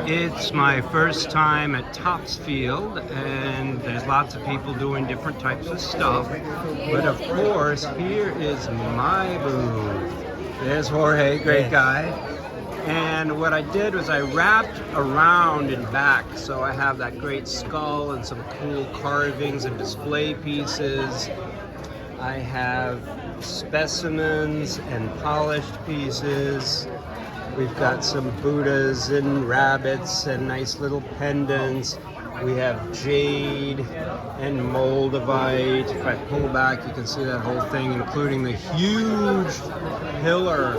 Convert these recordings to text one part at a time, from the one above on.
It's my first time at Topsfield, and there's lots of people doing different types of stuff. But of course, here is my booth. There's Jorge, great guy. And what I did was I wrapped around and back, so I have that great skull and some cool carvings and display pieces. I have specimens and polished pieces. We've got some Buddhas and rabbits and nice little pendants. We have jade and moldavite. If I pull back, you can see that whole thing, including the huge pillar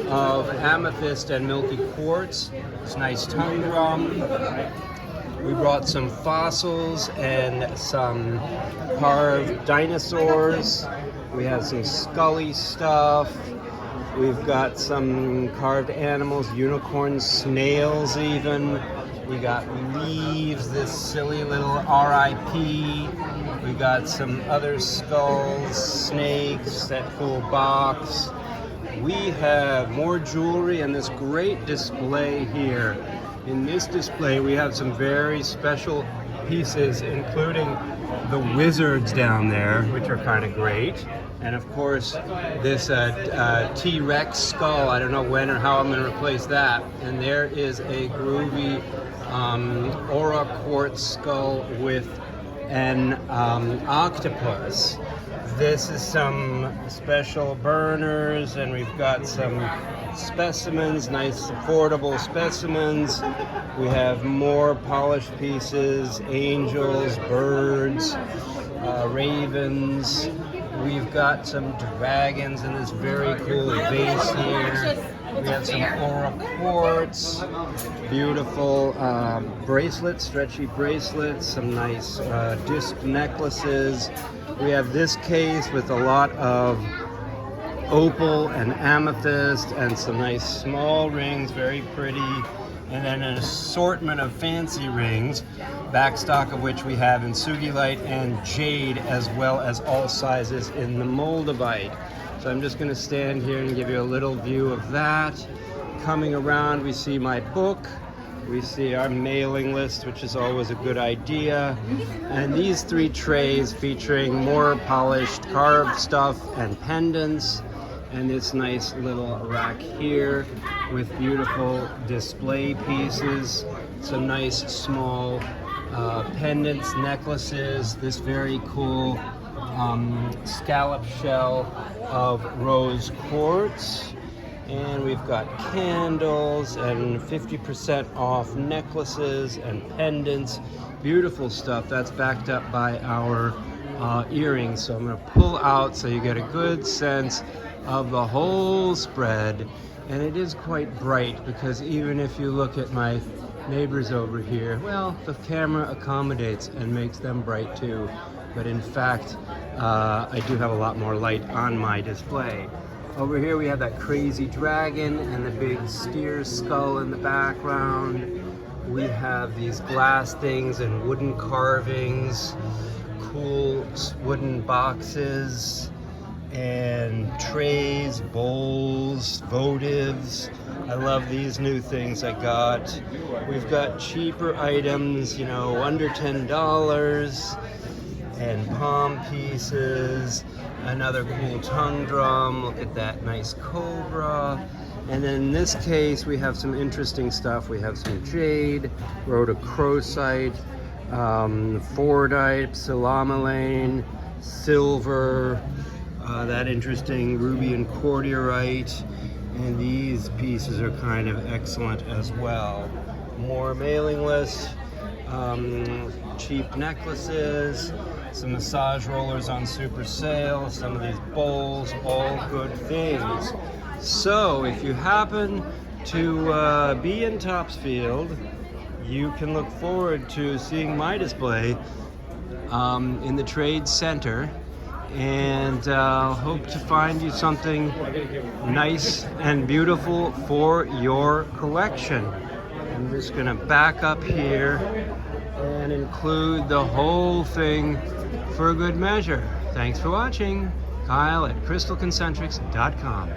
of amethyst and milky quartz. This nice tongue drum. We brought some fossils and some carved dinosaurs. We have some scully stuff. We've got some carved animals, unicorns, snails even. We got leaves, this silly little RIP. We got some other skulls, snakes, that cool box. We have more jewelry and this great display here. In this display, we have some very special pieces, including the wizards down there, which are kind of great. And of course, this T-Rex skull. I don't know when or how I'm going to replace that. And there is a groovy aura quartz skull with an octopus. This is some special burners, and we've got some specimens, nice affordable specimens. We have more polished pieces, angels, birds, ravens. We've got some dragons in this very cool vase here. We have some aura quartz, beautiful bracelets, stretchy bracelets, some nice disc necklaces. We have this case with a lot of opal and amethyst and some nice small rings, very pretty. And then an assortment of fancy rings, backstock of which we have in sugilite and jade, as well as all sizes in the moldavite. So I'm just going to stand here and give you a little view of that. Coming around, we see my book. We see our mailing list, which is always a good idea. And these three trays featuring more polished carved stuff and pendants. And this nice little rack here with beautiful display pieces, some nice small pendants, necklaces, this very cool scallop shell of rose quartz. And we've got candles and 50% off necklaces and pendants. Beautiful stuff. That's backed up by our earrings. So I'm going to pull out so you get a good sense of the whole spread. And it is quite bright, because even if you look at my neighbors over here, well, the camera accommodates and makes them bright too. But in fact, I do have a lot more light on my display. Over here we have that crazy dragon and the big steer skull in the background. We have these glass things and wooden carvings, cool wooden boxes, and trays, bowls, votives. I love these new things I got. We've got cheaper items, you know, under $10, and palm pieces, another cool tongue drum. Look at that nice cobra. And then in this case, we have some interesting stuff. We have some jade, rhodochrosite, fordite, psilomelane, silver, that interesting ruby and cordiorite, and these pieces are kind of excellent as well. More mailing lists, cheap necklaces, some massage rollers on super sale, some of these bowls, all good things. So if you happen to be in Topsfield, you can look forward to seeing my display in the Trade Center. And hope to find you something nice and beautiful for your collection. I'm just going to back up here and include the whole thing for good measure. Thanks for watching. Kyle at CrystalConcentrics.com.